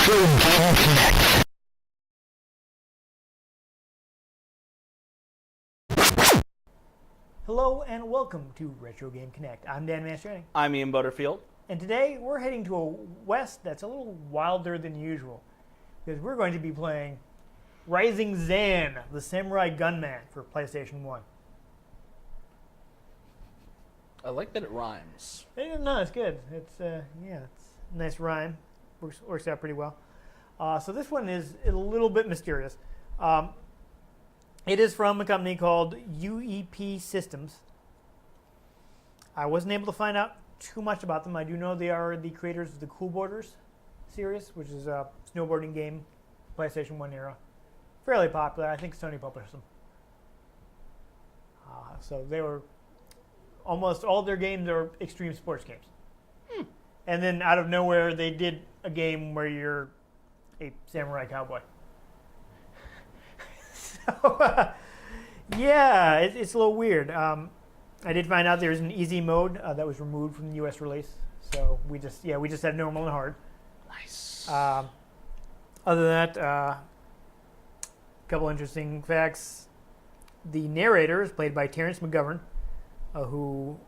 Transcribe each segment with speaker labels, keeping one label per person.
Speaker 1: Game Connect.
Speaker 2: Hello and welcome to Retro Game Connect. I'm Dan Mastriani.
Speaker 3: I'm Ian Butterfield.
Speaker 2: And today we're heading to a west that's a little wilder than usual, because we're going to be playing Rising Zan, the Samurai Gunman for PlayStation 1.
Speaker 3: I like that it rhymes.
Speaker 2: No, it's good. It's a nice rhyme. Works out pretty well. So this one is a little bit mysterious. It is from a company called UEP Systems. I wasn't able to find out too much about them. I do know they are the creators of the Cool Boarders series, which is a snowboarding game, PlayStation 1 era. Fairly popular. I think Sony published them. So they were... Almost all of their games are extreme sports games. And then out of nowhere, they did a game where you're a samurai cowboy. So, yeah, it's a little weird. I did find out there's an easy mode that was removed from the U.S. release. So we just have normal and hard.
Speaker 3: Nice.
Speaker 2: Other than that, a couple interesting facts. The narrator is played by Terrence McGovern, who,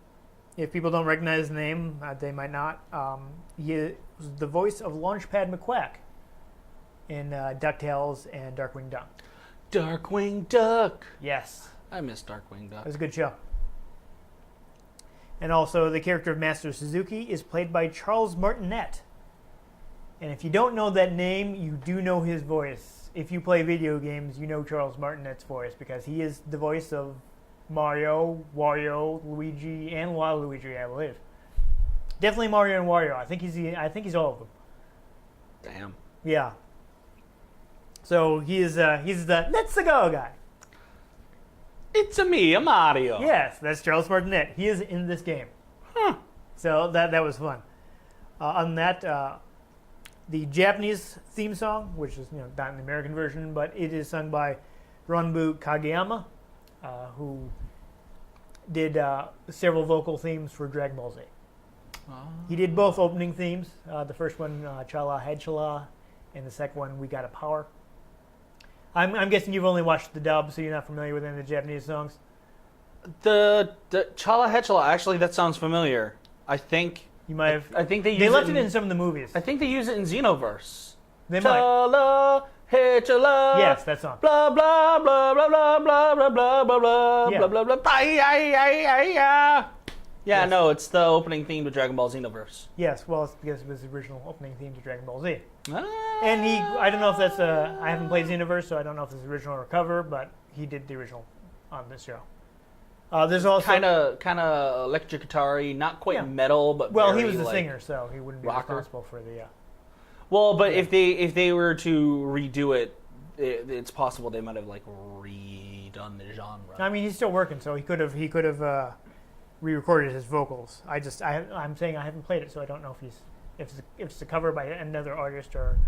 Speaker 2: if people don't recognize the name, they might not. He was the voice of Launchpad McQuack in DuckTales and Darkwing Duck.
Speaker 3: Darkwing Duck.
Speaker 2: Yes.
Speaker 3: I miss Darkwing Duck.
Speaker 2: It was a good show. And also, the character of Master Suzuki is played by Charles Martinet. And if you don't know that name, you do know his voice. If you play video games, you know Charles Martinet's voice, because he is the voice of Mario, Wario, Luigi, and Waluigi, I believe. Definitely Mario and Wario. I think he's all of them.
Speaker 3: Damn.
Speaker 2: Yeah. So he's the let's go guy.
Speaker 3: It's me, a Mario.
Speaker 2: Yes, that's Charles Martinet. He is in this game.
Speaker 3: Huh.
Speaker 2: So that was fun. On that, the Japanese theme song, which is not in the American version, but it is sung by Ranbu Kageyama, who did several vocal themes for Dragon Ball Z.
Speaker 3: Oh.
Speaker 2: He did both opening themes. The first one, Chala Hedchala, and the second one, We Got a Power. I'm guessing you've only watched the dub, so you're not familiar with any of the Japanese songs.
Speaker 3: The Chala Hetchala, actually, that sounds familiar. I think
Speaker 2: You might have.
Speaker 3: I think they
Speaker 2: left it in some of the movies.
Speaker 3: I think they use it in Xenoverse.
Speaker 2: They might.
Speaker 3: Chala Hetchala.
Speaker 2: Yes, that song.
Speaker 3: Blah blah blah blah blah blah blah blah blah blah
Speaker 2: Yeah.
Speaker 3: blah blah blah. Yeah,
Speaker 2: Yes.
Speaker 3: no, it's the opening theme to Dragon Ball Xenoverse.
Speaker 2: Yes, well, it's because it was the original opening theme to Dragon Ball Z.
Speaker 3: Ah.
Speaker 2: And I don't know if that's I haven't played Xenoverse, so I don't know if it's original or cover, but he did the original on this show. There's also
Speaker 3: kind of electric guitar-y, not quite metal, but
Speaker 2: well,
Speaker 3: very,
Speaker 2: he was the
Speaker 3: like,
Speaker 2: singer, so he wouldn't be
Speaker 3: rocker.
Speaker 2: responsible for the.
Speaker 3: Well, but if they were to redo it, it's possible they might have like redone the genre.
Speaker 2: I mean, he's still working, so he could have re-recorded his vocals. I'm saying I haven't played it, so I don't know if it's a cover by another artist or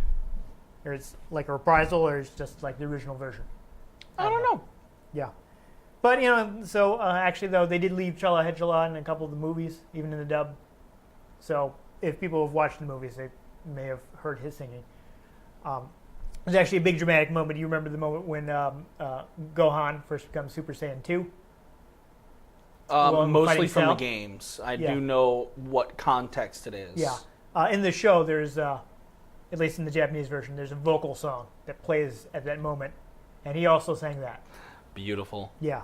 Speaker 2: it's like a reprisal or it's just like the original version.
Speaker 3: I don't know.
Speaker 2: Yeah. But, so actually, though, they did leave Chala Hedchala in a couple of the movies, even in the dub. So if people have watched the movies, they may have heard his singing. There's actually a big dramatic moment. You remember the moment when Gohan first becomes Super Saiyan 2?
Speaker 3: Mostly from
Speaker 2: Cell?
Speaker 3: the games. I
Speaker 2: Yeah.
Speaker 3: do know what context it is.
Speaker 2: Yeah. In the show, there's, at least in the Japanese version, there's a vocal song that plays at that moment. And he also sang that.
Speaker 3: Beautiful.
Speaker 2: Yeah.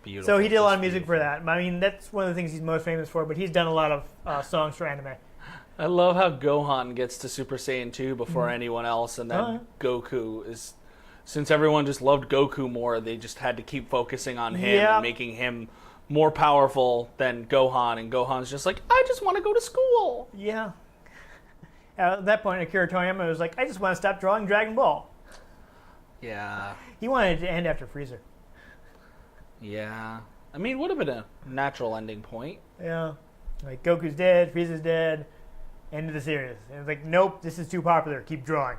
Speaker 3: Beautiful.
Speaker 2: So he did a lot of
Speaker 3: Just
Speaker 2: music for that. I mean, that's one of the things he's most famous for, but he's done a lot of songs for anime.
Speaker 3: I love how Gohan gets to Super Saiyan 2 before
Speaker 2: Mm-hmm.
Speaker 3: anyone else, and then Goku is... Since everyone just loved Goku more, they just had to keep focusing on him
Speaker 2: Yeah.
Speaker 3: and making him more powerful than Gohan, and Gohan's just like, I just want to go to school.
Speaker 2: Yeah. At that point, Akira Toriyama was like, I just want to stop drawing Dragon Ball.
Speaker 3: Yeah.
Speaker 2: He wanted it to end after Freezer.
Speaker 3: Yeah. I mean, would have been a natural ending point.
Speaker 2: Yeah. Like, Goku's dead, Frieza's dead, end of the series. And it's like, nope, this is too popular, keep drawing.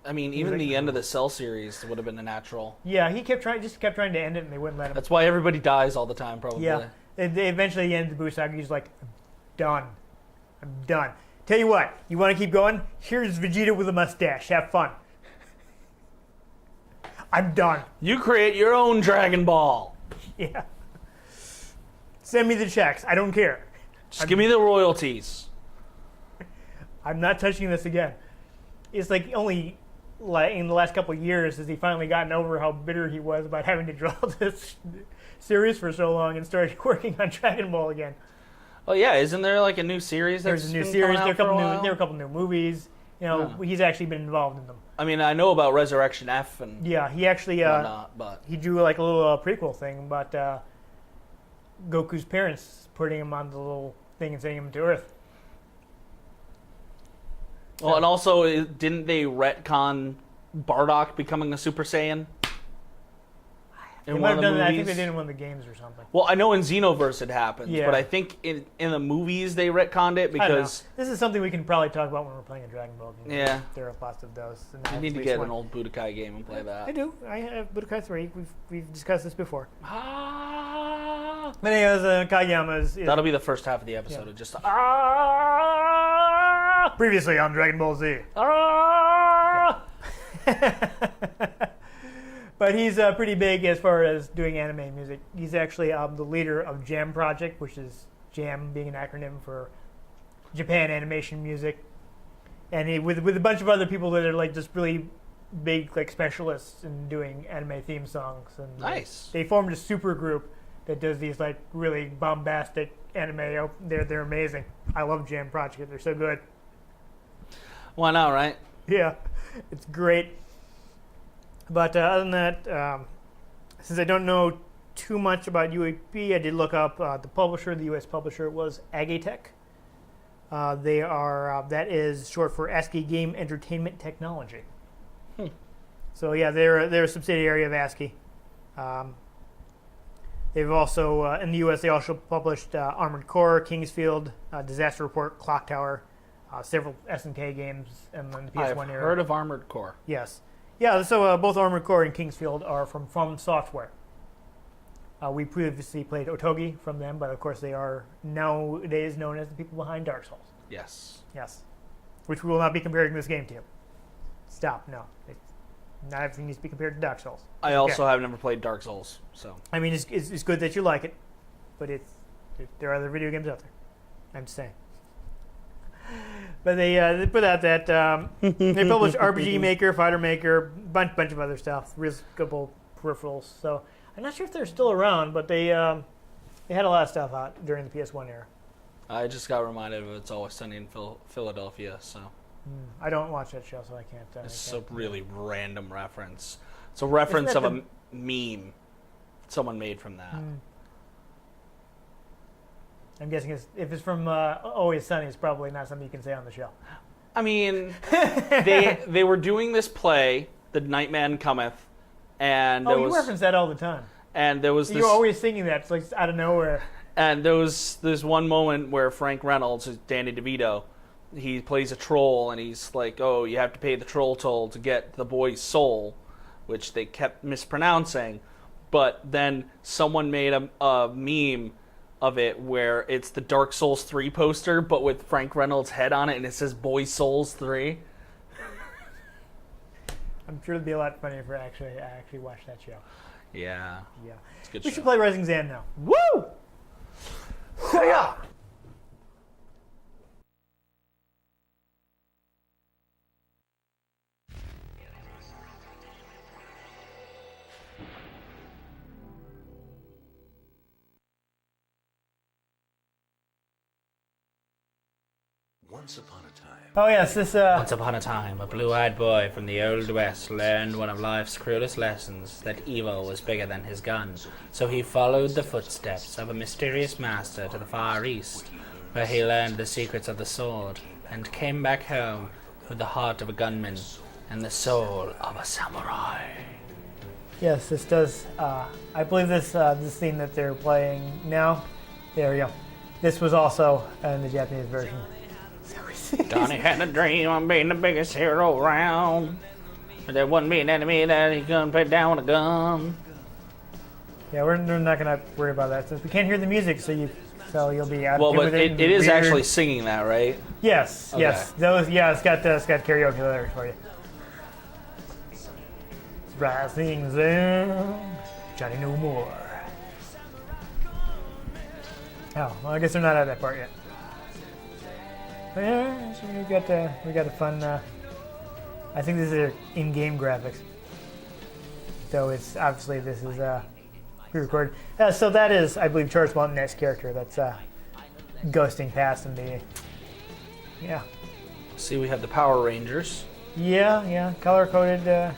Speaker 3: I mean, even the end of the Cell series would have been a natural.
Speaker 2: Yeah, he kept trying to end it, and they wouldn't let him.
Speaker 3: That's why everybody dies all the time, probably.
Speaker 2: Yeah. Eventually, he ends the Busagi, he's like, I'm done. Tell you what, you want to keep going? Here's Vegeta with a mustache. Have fun. I'm done.
Speaker 3: You create your own Dragon Ball.
Speaker 2: Yeah. Send me the checks. I don't care.
Speaker 3: Just give me the royalties.
Speaker 2: I'm not touching this again. It's like only in the last couple of years has he finally gotten over how bitter he was about having to draw this series for so long and started working on Dragon Ball again.
Speaker 3: Oh yeah, isn't there like a new series?
Speaker 2: There's a new series. There are a couple new movies. You know, he's actually been involved in them.
Speaker 3: I mean, I know about Resurrection F and
Speaker 2: yeah, he actually
Speaker 3: whatnot, but
Speaker 2: he drew like a little prequel thing about Goku's parents putting him on the little thing and sending him to Earth.
Speaker 3: Well, and also, didn't they retcon Bardock becoming a Super Saiyan?
Speaker 2: They might have done that. I think they did in one of the games or something.
Speaker 3: Well, I know in Xenoverse it happens, but I think in the movies they retconned it because
Speaker 2: this is something we can probably talk about when we're playing a Dragon Ball game.
Speaker 3: Yeah,
Speaker 2: there are lots of those.
Speaker 3: You need to get an old Budokai game and play that.
Speaker 2: I do. I have Budokai 3. We've discussed this before.
Speaker 3: Ah.
Speaker 2: But anyways, Kageyama is
Speaker 3: that'll be the first half of the episode. Yeah. Just
Speaker 2: previously on Dragon Ball Z. But he's pretty big as far as doing anime music. He's actually the leader of JAM Project, which is JAM being an acronym for Japan Animation Music. And he with a bunch of other people that are like just really big like specialists in doing anime theme songs. And
Speaker 3: nice.
Speaker 2: They formed a super group that does these like really bombastic anime. They're amazing. I love JAM Project. They're so good.
Speaker 3: Why not, right?
Speaker 2: Yeah, it's great. But other than that, since I don't know too much about UAP, I did look up the publisher. The U.S. publisher was Agatech. They are that is short for ASCII Game Entertainment Technology. So yeah, they're a subsidiary of ASCII. They've also in the U.S. they also published Armored Core, Kingsfield, Disaster Report, Clock Tower, several SNK games, and then the PS1 era.
Speaker 3: I've heard of Armored Core.
Speaker 2: Yes. Yeah, so both Armored Core and Kingsfield are from Software. We previously played Otogi from them, but of course they are nowadays known as the people behind Dark Souls.
Speaker 3: Yes.
Speaker 2: Yes. Which we will not be comparing this game to. Stop, no. Not everything needs to be compared to Dark Souls.
Speaker 3: I also have never played Dark Souls, so.
Speaker 2: I mean, it's good that you like it, but there are other video games out there. I'm just saying. But they put out that they published RPG Maker, Fighter Maker, bunch of other stuff, real couple peripherals. So I'm not sure if they're still around, but they had a lot of stuff out during the PS1 era.
Speaker 3: I just got reminded of It's Always Sunny in Philadelphia, so.
Speaker 2: I don't watch that show, so I can't.
Speaker 3: It's a really random reference. It's a reference of a meme someone made from that.
Speaker 2: I'm guessing if it's from Always Sunny, it's probably not something you can say on the show.
Speaker 3: I mean, they were doing this play, The Nightman Cometh, and
Speaker 2: you reference that all the time.
Speaker 3: And there was
Speaker 2: You're always singing that. It's like out of nowhere.
Speaker 3: And there's one moment where Frank Reynolds, Danny DeVito, he plays a troll, and he's like, "Oh, you have to pay the troll toll to get the boy's soul," which they kept mispronouncing. But then someone made a meme of it where it's the Dark Souls 3 poster, but with Frank Reynolds' head on it, and it says Boy Souls 3.
Speaker 2: I'm sure it'd be a lot funnier if I actually watched that show.
Speaker 3: Yeah.
Speaker 2: Yeah.
Speaker 3: It's a good
Speaker 2: we
Speaker 3: show.
Speaker 2: should play Rising Zan now.
Speaker 3: Woo! Yeah.
Speaker 1: Once upon a time.
Speaker 2: Oh yes, this
Speaker 4: Once upon a time, a blue-eyed boy from the Old West learned one of life's cruelest lessons, that evil was bigger than his gun. So he followed the footsteps of a mysterious master to the far east, where he learned the secrets of the sword, and came back home with the heart of a gunman and the soul of a samurai.
Speaker 2: Yes, this does. I believe this theme that they're playing now. There we go. This was also in the Japanese version.
Speaker 3: Donnie had a dream of being the biggest hero around. But there wouldn't be an enemy that he couldn't put down with a gun.
Speaker 2: Yeah, we're not going to worry about that since we can't hear the music, so you so you'll be out of
Speaker 3: Well,
Speaker 2: tune
Speaker 3: but
Speaker 2: with
Speaker 3: it is
Speaker 2: Weird.
Speaker 3: actually singing that, right?
Speaker 2: Yes,
Speaker 3: Okay.
Speaker 2: yes. Those, yeah, it's got karaoke lyrics for you. Rising Sun, Johnny No More. Oh, well, I guess they're not at that part yet. But yeah, so we got a fun. I think these are in-game graphics. So it's obviously this is pre-recorded. So that is, I believe, Charles Martinet's character that's ghosting past in the. Yeah.
Speaker 3: See, we have the Power Rangers.
Speaker 2: Yeah, color-coded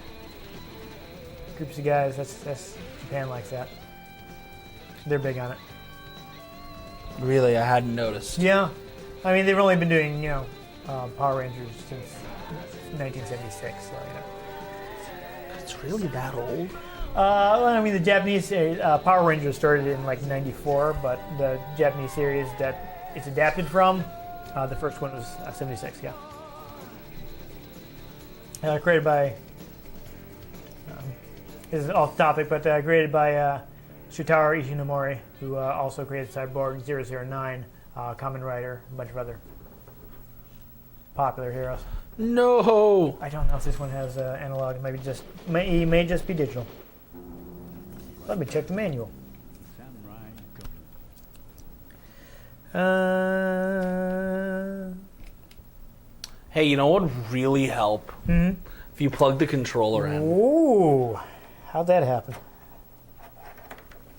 Speaker 2: groups of guys. That's Japan likes that. They're big on it.
Speaker 3: Really, I hadn't noticed.
Speaker 2: Yeah, I mean they've only been doing Power Rangers since 1976. So
Speaker 3: It's really that old?
Speaker 2: well, I mean the Japanese Power Rangers started in like '94, but the Japanese series that it's adapted from, the first one was '76. Yeah. Created by. This is off topic, but created by Shutaro Ishinomori, who also created Cyborg 009, Kamen Rider, a bunch of other popular heroes.
Speaker 3: No!
Speaker 2: I don't know if this one has analog. Maybe it may just be digital. Let me check the manual.
Speaker 3: Hey, you know what would really help? If you plug the controller in.
Speaker 2: Ooh, how'd that happen?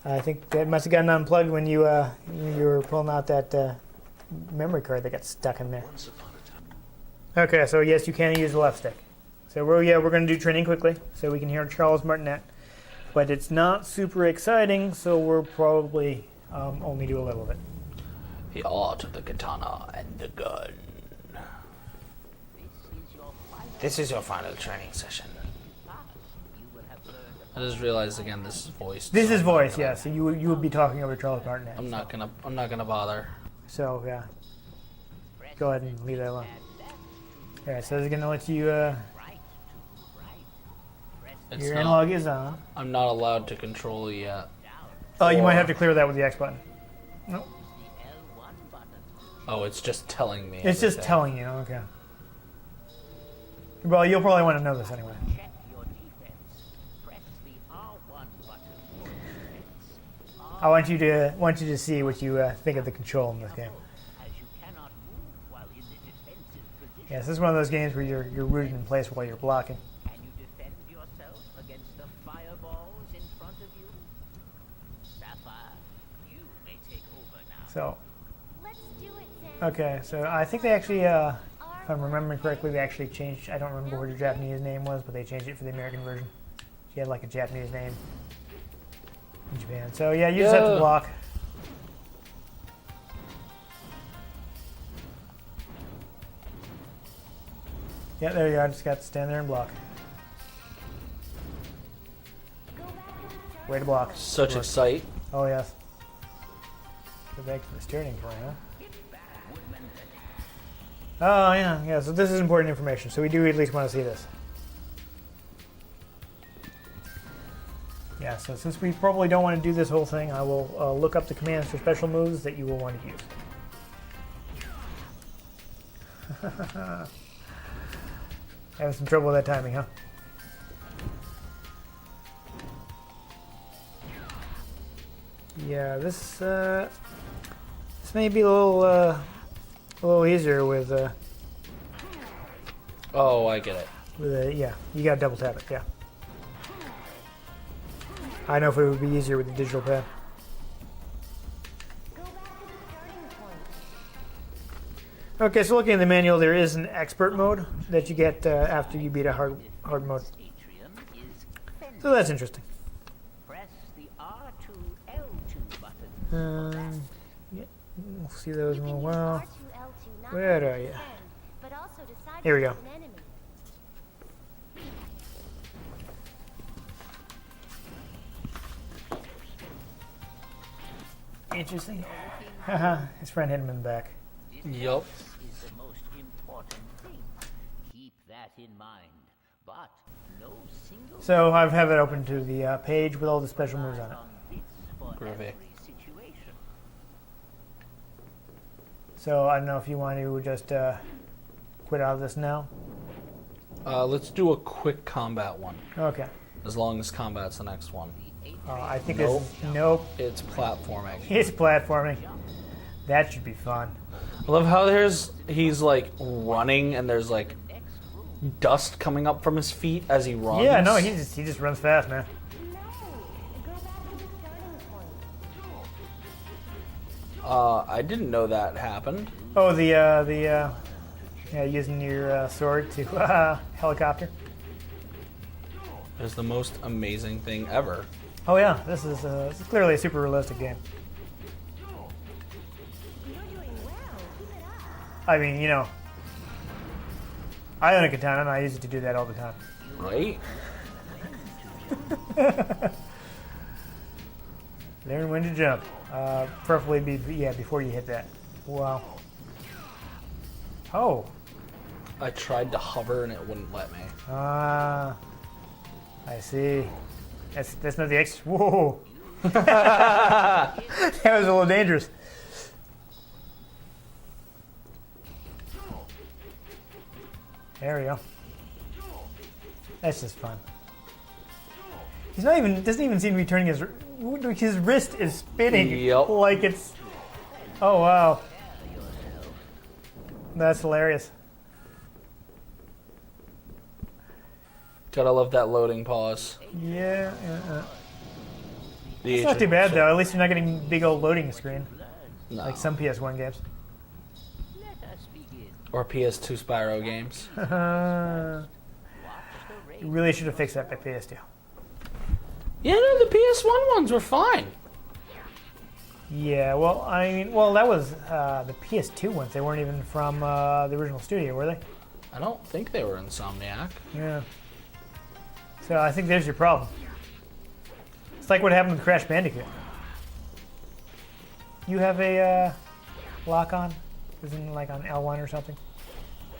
Speaker 2: I think that must have gotten unplugged when you were pulling out that memory card that got stuck in there.
Speaker 1: Once upon a time.
Speaker 2: Okay, so yes, you can use the left stick. So we're going to do training quickly so we can hear Charles Martinet, but it's not super exciting, so we'll probably only do a little bit.
Speaker 3: The art of the katana and the gun. This is your final training session. I just realized again this is voice.
Speaker 2: This is voice, yes. So you would be talking over Charles Martinet.
Speaker 3: I'm not gonna bother.
Speaker 2: So yeah, go ahead and leave that alone. All right, so it's going to let you.
Speaker 3: It's
Speaker 2: Your
Speaker 3: not-
Speaker 2: analog is on.
Speaker 3: I'm not allowed to control yet.
Speaker 2: Oh, you might
Speaker 3: Or-
Speaker 2: have to clear that with the X button. Nope.
Speaker 3: Oh, it's just telling me.
Speaker 2: It's just
Speaker 3: everything.
Speaker 2: telling you. Okay. Well, you'll probably want to know this anyway. I want you to see what you think of the control in this game. Yes, this is one of those games where you're rooted in place while you're blocking.
Speaker 5: Can you defend yourself against the fireballs in front of you? Sapphire, you may take over now.
Speaker 2: So,
Speaker 6: Let's do it, Sam.
Speaker 2: okay, so I think they actually, if I'm remembering correctly, they actually changed. I don't remember what her Japanese name was, but they changed it for the American version. She had like a Japanese name in Japan. So yeah, you just have to
Speaker 3: Yeah.
Speaker 2: block. Yeah, there you are. Just got to stand there and block. Way to block.
Speaker 3: Such a
Speaker 2: Work.
Speaker 3: sight.
Speaker 2: Oh yes. Go back to the steering point, huh? Oh yeah. So this is important information. So we do at least want to see this. Yeah. So since we probably don't want to do this whole thing, I will look up the commands for special moves that you will want to use. Having some trouble with that timing, huh? Yeah, this may be a little easier with
Speaker 3: Oh, I get it.
Speaker 2: yeah. You got to double tap it, yeah. I know if it would be easier with the digital pad.
Speaker 6: Go back to the starting point.
Speaker 2: Okay, so looking at the manual, there is an expert mode that you get after you beat a hard mode.
Speaker 5: Atrium is
Speaker 2: So that's interesting.
Speaker 5: press the R2 L2 button.
Speaker 2: Yeah, we'll see those
Speaker 6: You
Speaker 2: in a
Speaker 6: can use
Speaker 2: while.
Speaker 6: R2, L2 not
Speaker 2: Where
Speaker 6: only
Speaker 2: are
Speaker 6: to
Speaker 2: you?
Speaker 6: defend, but also to side
Speaker 2: Here we
Speaker 6: an
Speaker 2: go.
Speaker 6: enemy.
Speaker 2: Interesting. Haha, his friend hit him in the back.
Speaker 3: Yup.
Speaker 5: Is the most important thing. Keep that in mind. But no single
Speaker 2: So I have it open to the page with all the special moves on it.
Speaker 5: on this for
Speaker 3: Groovy.
Speaker 5: every situation.
Speaker 2: So I don't know if you want to just quit out of this now.
Speaker 3: Let's do a quick combat one.
Speaker 2: Okay.
Speaker 3: As long as combat's the next one.
Speaker 2: I think
Speaker 3: Nope.
Speaker 2: this is... Nope.
Speaker 3: It's platforming.
Speaker 2: It's platforming. That should be fun.
Speaker 3: I love how he's like running and there's like dust coming up from his feet as he runs.
Speaker 2: Yeah, no, he just runs fast, man.
Speaker 6: No. Go back to the starting point.
Speaker 3: I didn't know that happened.
Speaker 2: Oh, using your sword to helicopter.
Speaker 3: It's the most amazing thing ever.
Speaker 2: Oh yeah, this is clearly a super realistic game.
Speaker 6: You're doing well. Keep it up.
Speaker 2: I mean, I own a katana and I use it to do that all the time.
Speaker 3: Right?
Speaker 2: Learn when to jump. Preferably before you hit that. Wow. Oh.
Speaker 3: I tried to hover and it wouldn't let me.
Speaker 2: I see. That's not the X. Whoa. That was a little dangerous. There we go. That's just fun. He's doesn't even seem to be turning his wrist is spinning
Speaker 3: Yep.
Speaker 2: like it's. Oh wow. That's hilarious.
Speaker 3: Gotta love that loading pause.
Speaker 2: Yeah.
Speaker 3: The
Speaker 2: It's not too bad though. At least you're not getting big old loading screen
Speaker 3: No.
Speaker 2: like some PS1 games.
Speaker 5: Let us begin.
Speaker 3: Or PS2 Spyro games.
Speaker 2: You really should have fixed that by PS2.
Speaker 3: Yeah, no, the PS1 ones were fine.
Speaker 2: Yeah, well, that was the PS2 ones. They weren't even from the original studio, were they?
Speaker 3: I don't think they were Insomniac.
Speaker 2: Yeah. So I think there's your problem. It's like what happened with Crash Bandicoot. You have a lock on? Isn't it like on L1 or something?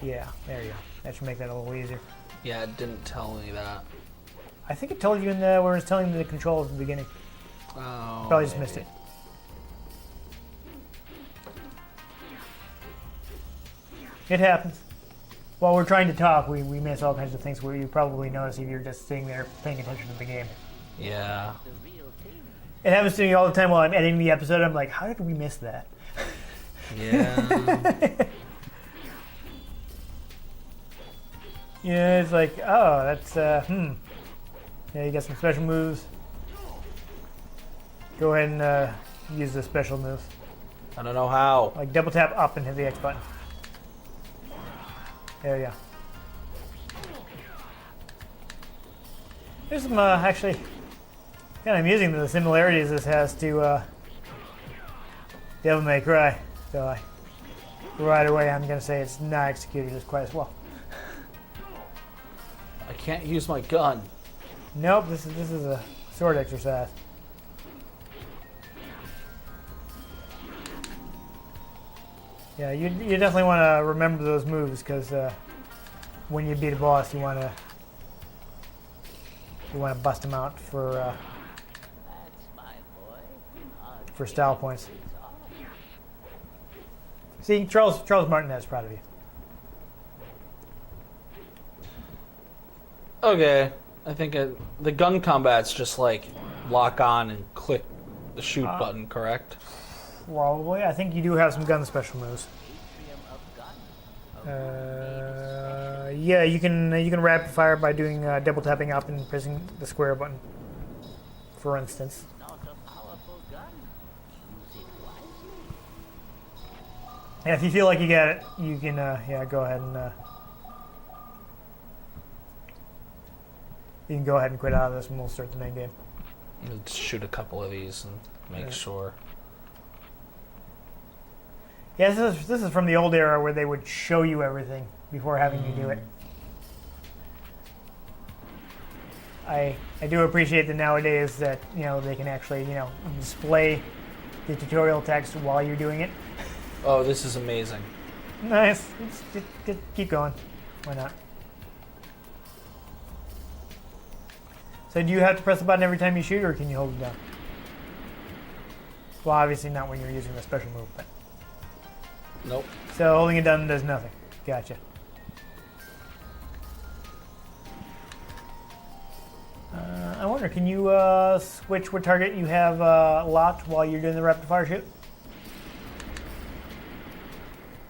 Speaker 2: Yeah, there you go. That should make that a little easier.
Speaker 3: Yeah, it didn't tell me that.
Speaker 2: I think it told you in the where it's telling you the controls at the beginning.
Speaker 3: Oh,
Speaker 2: Probably just
Speaker 3: maybe.
Speaker 2: missed it. It happens. While we're trying to talk, we miss all kinds of things where you probably notice if you're just sitting there paying attention to the game.
Speaker 3: Yeah.
Speaker 5: The real thing.
Speaker 2: It happens to me all the time while I'm editing the episode. I'm like, how did we miss that?
Speaker 3: Yeah.
Speaker 2: Yeah, it's like, oh, that's, Yeah, you got some special moves. Go ahead and use the special moves.
Speaker 3: I don't know how.
Speaker 2: Like double tap up and hit the X button. There you go. There's some, actually, kind of amusing the similarities this has to Devil May Cry. So right away I'm going to say it's not executed as quite as well.
Speaker 3: I can't use my gun.
Speaker 2: Nope, this is a sword exercise. Yeah, you definitely want to remember those moves because when you beat a boss, you want to bust them out for
Speaker 5: That's my boy.
Speaker 2: for style points. See, Charles Martinet is proud of you.
Speaker 3: Okay. I think the gun combat's just like lock on and click the shoot button, correct?
Speaker 2: Probably, I think you do have some gun special moves. Yeah, you can rapid fire by doing double tapping up and pressing the square button, for instance.
Speaker 5: Not a powerful gun. Use it wisely.
Speaker 2: Yeah, if you feel like you got it, you can go ahead and quit out of this, and we'll start the main game.
Speaker 3: Let's shoot a couple of these and make sure.
Speaker 2: Yeah, this is from the old era where they would show you everything before having you do it. I do appreciate that nowadays that they can actually display the tutorial text while you're doing it.
Speaker 3: Oh, this is amazing.
Speaker 2: Nice. Just keep going. Why not? So do you have to press the button every time you shoot, or can you hold it down? Well, obviously not when you're using the special move, but
Speaker 3: Nope.
Speaker 2: So holding it down does nothing. Gotcha. I wonder, can you switch what target you have locked while you're doing the rapid fire shoot?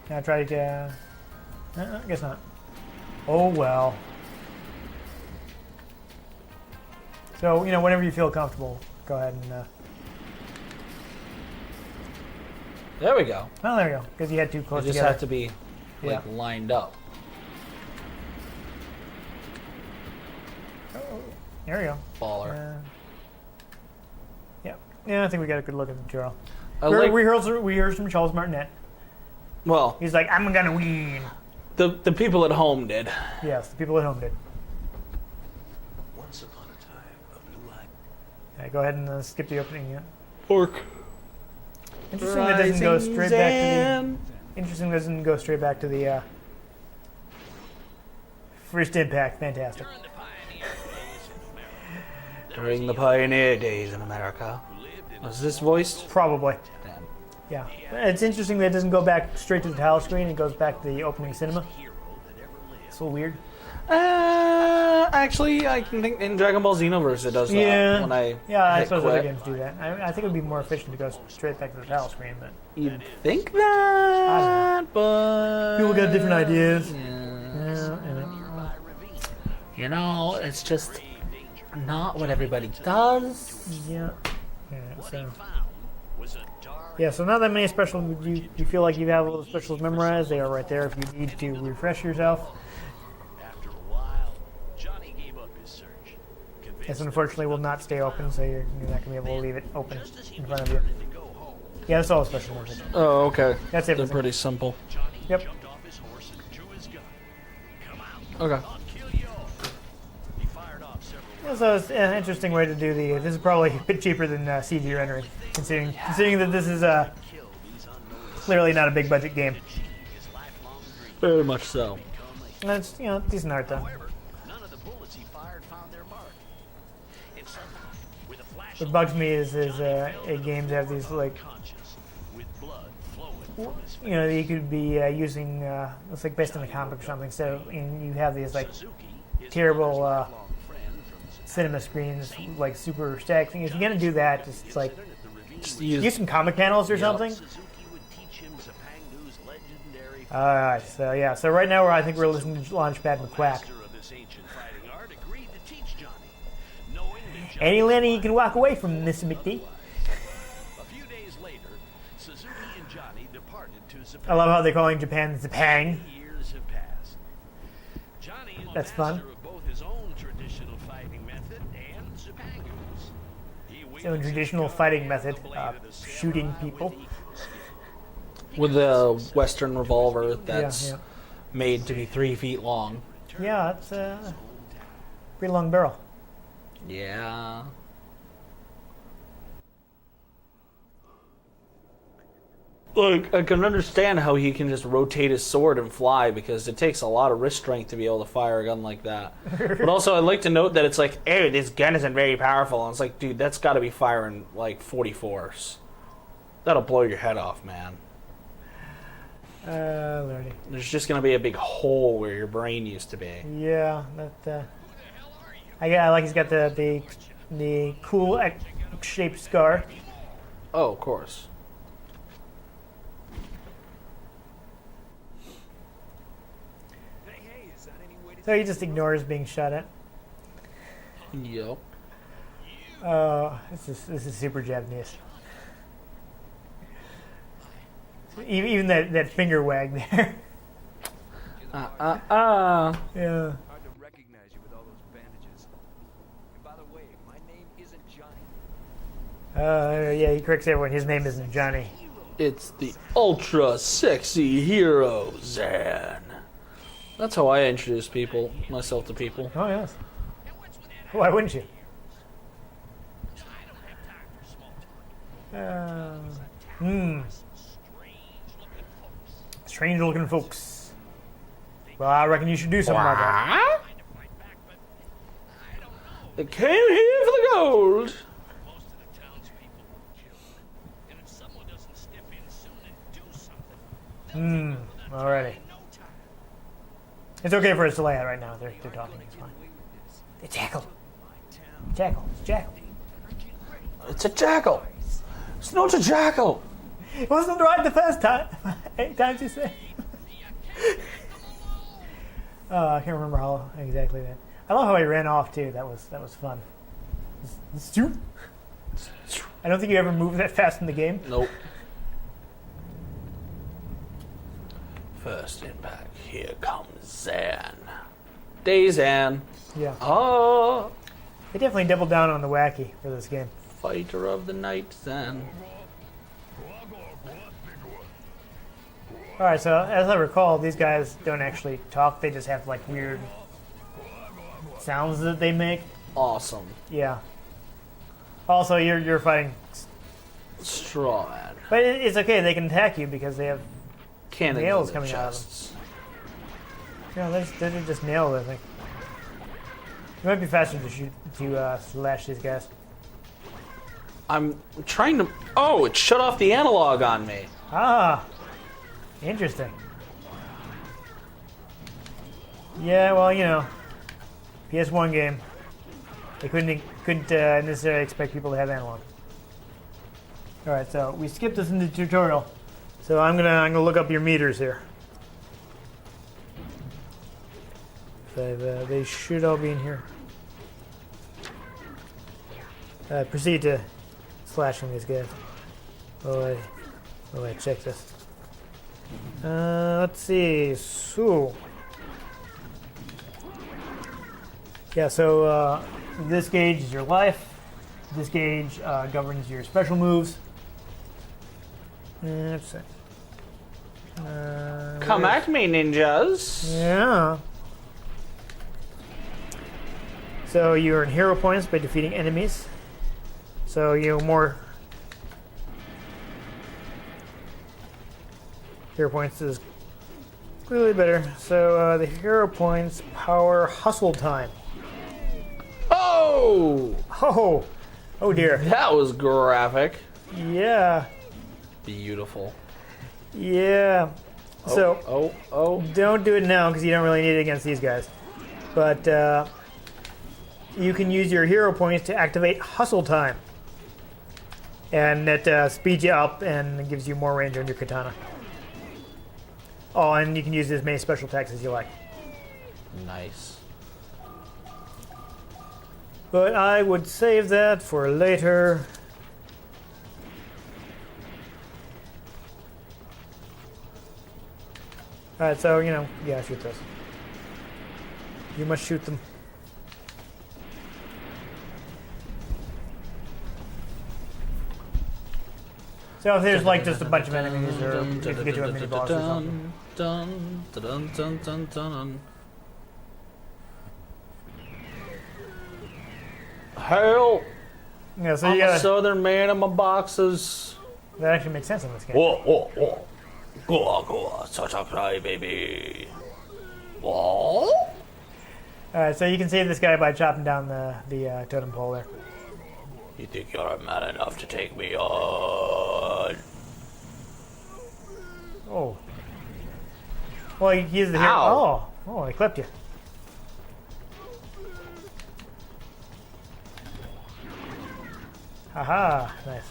Speaker 2: Now try to... I guess not. Oh well. So, you know, whenever you feel comfortable, go ahead and...
Speaker 3: There we go.
Speaker 2: Oh, there we go. Because you had too close
Speaker 3: You just
Speaker 2: together.
Speaker 3: have to be like lined up.
Speaker 2: There we go.
Speaker 3: Baller.
Speaker 2: Yeah, I think we got a good look at the drill. We heard from Charles Martinet.
Speaker 3: Well,
Speaker 2: He's like, I'm gonna win.
Speaker 3: the people at home did.
Speaker 2: Yes, the people at home did.
Speaker 1: Once upon a time, a blue-eyed
Speaker 2: Yeah, go ahead and skip the opening. Yeah.
Speaker 3: Pork.
Speaker 2: Interesting that doesn't go straight back to the. Interesting doesn't go straight back to the. First impact, fantastic.
Speaker 3: During the pioneer days in America. Was this voiced?
Speaker 2: Probably.
Speaker 3: Damn.
Speaker 2: Yeah. It's interesting that it doesn't go back straight to the title screen. It goes back to the opening cinema. It's a little weird.
Speaker 3: Actually, I can think in Dragon Ball Xenoverse it does that.
Speaker 2: Yeah.
Speaker 3: When I
Speaker 2: I
Speaker 3: hit
Speaker 2: suppose
Speaker 3: quit.
Speaker 2: other games do that. I think it would be more efficient to go straight back to the title screen, but
Speaker 3: You'd think that, but
Speaker 2: people got different ideas.
Speaker 3: Yeah.
Speaker 4: You know, it's just not what everybody does.
Speaker 2: Yeah. So not that many special. You feel like you have all the specials memorized. They are right there if you need to refresh yourself.
Speaker 7: After a while, Johnny gave up his search.
Speaker 2: This unfortunately will not stay open, so you're not going to be able to leave it open in front of you. Yeah, that's all special message.
Speaker 3: Oh, okay.
Speaker 2: That's
Speaker 3: They're
Speaker 2: everything.
Speaker 3: pretty simple.
Speaker 2: Yep.
Speaker 7: Jumped off his horse and drew his gun. Come out.
Speaker 3: Okay.
Speaker 7: I'll kill you all. He fired off several.
Speaker 2: So it's an interesting way to do the. This is probably a bit cheaper than CG rendering, considering that this is clearly not a big budget game.
Speaker 7: His lifelong dream.
Speaker 3: Very much so.
Speaker 2: And it's decent art though.
Speaker 7: However, none of the bullets he fired found their mark. And suddenly, with a flash
Speaker 2: What bugs me is games have these like
Speaker 7: conscious, with blood flowing from his face,
Speaker 2: you could be using it's like based on a comic or something. So and you have these like
Speaker 7: Suzuki, his
Speaker 2: terrible
Speaker 7: lifelong friend from the
Speaker 2: cinema screens like super stacked thing. If you're gonna do that, just like
Speaker 3: Just
Speaker 2: use some comic panels or something.
Speaker 7: Suzuki would teach him Zapangu's legendary
Speaker 2: All right, so right now I think we're listening to Launchpad McQuack.
Speaker 7: master of this ancient fighting art agreed to teach Johnny, knowing that Johnny
Speaker 2: Any Lenny you can walk away from, Mr. McD.
Speaker 7: A few days later, Suzuki and Johnny departed to Zapang.
Speaker 2: I love how they're calling Japan Zapang.
Speaker 7: Years have passed. Johnny is
Speaker 2: That's
Speaker 7: master
Speaker 2: fun.
Speaker 7: of both his own traditional fighting method and Zapangu's. He
Speaker 2: So
Speaker 7: wields his
Speaker 2: traditional
Speaker 7: gun
Speaker 2: fighting
Speaker 7: and
Speaker 2: method,
Speaker 7: the blade of the
Speaker 2: shooting
Speaker 7: samurai
Speaker 2: people.
Speaker 7: with equal skill.
Speaker 3: With a Western revolver that's
Speaker 2: yeah.
Speaker 3: made to be 3 feet long.
Speaker 2: Yeah, it's a pretty long barrel.
Speaker 3: Yeah. Like, I can understand how he can just rotate his sword and fly because it takes a lot of wrist strength to be able to fire a gun like that. But also, I'd like to note that it's like, hey, this gun isn't very powerful. And it's like, dude, that's got to be firing like 44s. That'll blow your head off, man.
Speaker 2: Lordy.
Speaker 3: There's just going to be a big hole where your brain used to be.
Speaker 2: Yeah, that. I like he's got the cool X-shaped scar.
Speaker 3: Oh, of course.
Speaker 2: So he just ignores being shot at.
Speaker 3: Yep.
Speaker 2: This is super Japanese. Even that finger wag there.
Speaker 3: Uh.
Speaker 2: Yeah.
Speaker 8: Hard to recognize you with all those bandages. And by the way, my name isn't Johnny.
Speaker 2: Yeah, he corrects everyone. His name isn't Johnny.
Speaker 3: It's the ultra sexy hero, Zan. That's how I introduce myself to people.
Speaker 2: Oh, yes. Why wouldn't you? Strange looking folks. Well, I reckon you should do something about that.
Speaker 3: They came here for the gold.
Speaker 7: Most of the townspeople were killed. And if someone doesn't step in soon and do something,
Speaker 2: Alrighty. It's okay for us to lay out right now. They're talking. It's fine. It's Jackal. Jackal. It's Jackal.
Speaker 3: It's a jackal. It's not a jackal.
Speaker 2: It wasn't right the first time. 8 times you say. I can't remember how exactly that. I love how he ran off too. That was fun. I don't think you ever moved that fast in the game.
Speaker 3: Nope. First impact. Here comes Zan. Dazan.
Speaker 2: Yeah.
Speaker 3: Oh,
Speaker 2: They definitely doubled down on the wacky for this game.
Speaker 3: fighter of the night, Zan.
Speaker 2: Alright, so as I recall, these guys don't actually talk. They just have like weird sounds that they make.
Speaker 3: Awesome.
Speaker 2: Yeah. Also, you're fighting,
Speaker 3: Straw man.
Speaker 2: but it's okay. They can attack you because they have
Speaker 3: Cannons
Speaker 2: nails
Speaker 3: in their
Speaker 2: coming out of them.
Speaker 3: chests.
Speaker 2: they're just nails. I think it might be faster to slash these guys.
Speaker 3: I'm trying to. Oh, it shut off the analog on me.
Speaker 2: Ah, interesting. Yeah, well, PS1 game. They couldn't necessarily expect people to have analog. All right, so we skipped this in the tutorial. So I'm gonna look up your meters here. So they should all be in here. Proceed to slashing these guys. Oh, I check this. Let's see. So yeah, so this gauge is your life. This gauge governs your special moves. Let's see.
Speaker 3: Come at me, ninjas.
Speaker 2: Yeah. So you earn hero points by defeating enemies. So more hero points is clearly better. So the hero points power hustle time.
Speaker 3: Oh!
Speaker 2: Oh dear.
Speaker 3: That was graphic.
Speaker 2: Yeah.
Speaker 3: Beautiful.
Speaker 2: Yeah. So don't do it now because you don't really need it against these guys. But you can use your hero points to activate hustle time. And that speeds you up and gives you more range on your katana. Oh, and you can use as many special attacks as you like.
Speaker 3: Nice.
Speaker 2: But I would save that for later. Alright, so, yeah, shoot those. You must shoot them. So if there's like just a bunch of enemies, or if you get to a mini boss or something.
Speaker 3: Help!
Speaker 2: Yeah, so
Speaker 3: I'm
Speaker 2: you
Speaker 3: a
Speaker 2: gotta.
Speaker 3: southern man in my boxes.
Speaker 2: That actually makes sense in this game.
Speaker 3: Whoa. Go on, such a crybaby. Whoa?
Speaker 2: Alright, so you can save this guy by chopping down the totem pole there.
Speaker 3: You think you're man enough to take me on?
Speaker 2: Oh. Well, he used the hero.
Speaker 3: Ow.
Speaker 2: Oh, I clipped you. Haha, nice.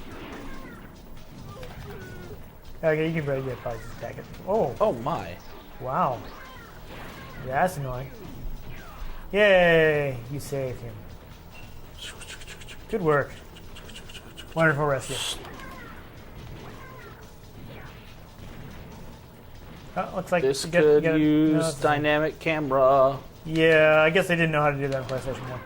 Speaker 2: Okay, you can probably just attack it. Oh,
Speaker 3: Oh my.
Speaker 2: wow. Yeah, that's annoying. Yay, you saved him. Good work. Wonderful rescue. Oh, looks like
Speaker 3: This
Speaker 2: you
Speaker 3: could
Speaker 2: no,
Speaker 3: use
Speaker 2: it's-
Speaker 3: dynamic camera.
Speaker 2: Yeah, I guess they didn't know how to do that in PlayStation 1.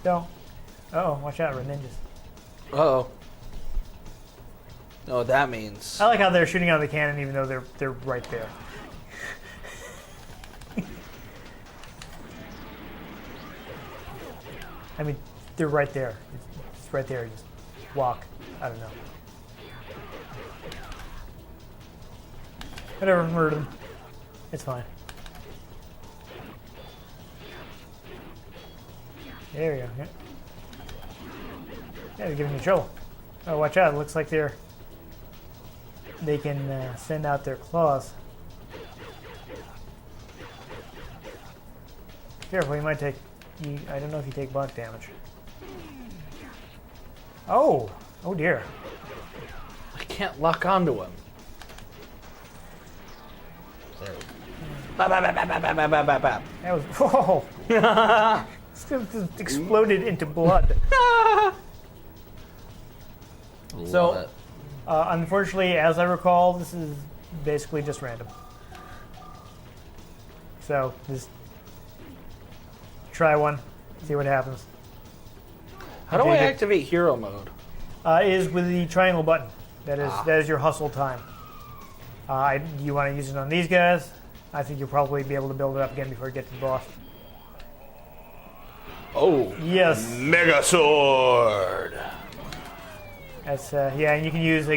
Speaker 2: Don't. Uh-oh, watch out, we're ninjas.
Speaker 3: Uh-oh. Oh, that means.
Speaker 2: I like how they're shooting out of the cannon even though they're right there. I mean, they're right there. It's right there. Just walk. I don't know. Whatever, murder them. It's fine. There we go. Yeah. Yeah, they're giving you trouble. Oh, watch out! It looks like they can send out their claws. Careful, you might take. I don't know if you take blunt damage. Oh dear.
Speaker 3: I can't lock onto him. There we go. Bap, bap, bap, bap, bap, bap, bap, bap.
Speaker 2: That was. Whoa! Just exploded into blood.
Speaker 3: Love it.
Speaker 2: Unfortunately, as I recall, this is basically just random. So just try one, see what happens.
Speaker 3: How do I activate hero mode?
Speaker 2: Is with the triangle button. That is your hustle time. You want to use it on these guys? I think you'll probably be able to build it up again before you get to the boss.
Speaker 3: Oh.
Speaker 2: Yes.
Speaker 3: Mega Sword.
Speaker 2: That's yeah, and you can use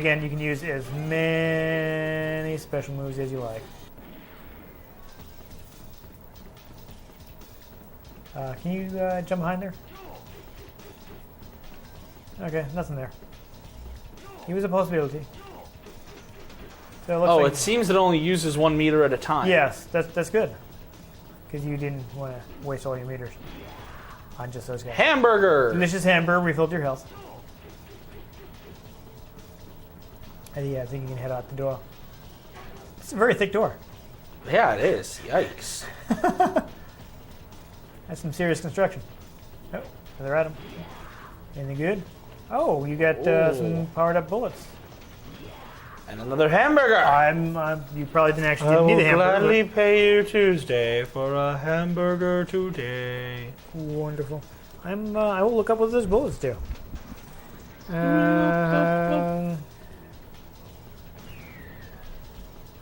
Speaker 2: as many special moves as you like. Can you jump behind there? Okay, nothing there. He was supposed to be able to. So it looks like,
Speaker 3: It seems it only uses 1 meter at a time.
Speaker 2: yes, that's good. Because you didn't want to waste all your meters on just those guys.
Speaker 3: Hamburger.
Speaker 2: Delicious hamburger refilled your health. And yeah, I think you can head out the door. It's a very thick door.
Speaker 3: Yeah, it is. Yikes.
Speaker 2: That's some serious construction. Oh, another item. Anything good? Oh, you got some powered up bullets.
Speaker 3: And another hamburger.
Speaker 2: You probably didn't actually need a hamburger.
Speaker 3: gladly pay you Tuesday for a hamburger today.
Speaker 2: Wonderful. I will look up what those bullets do.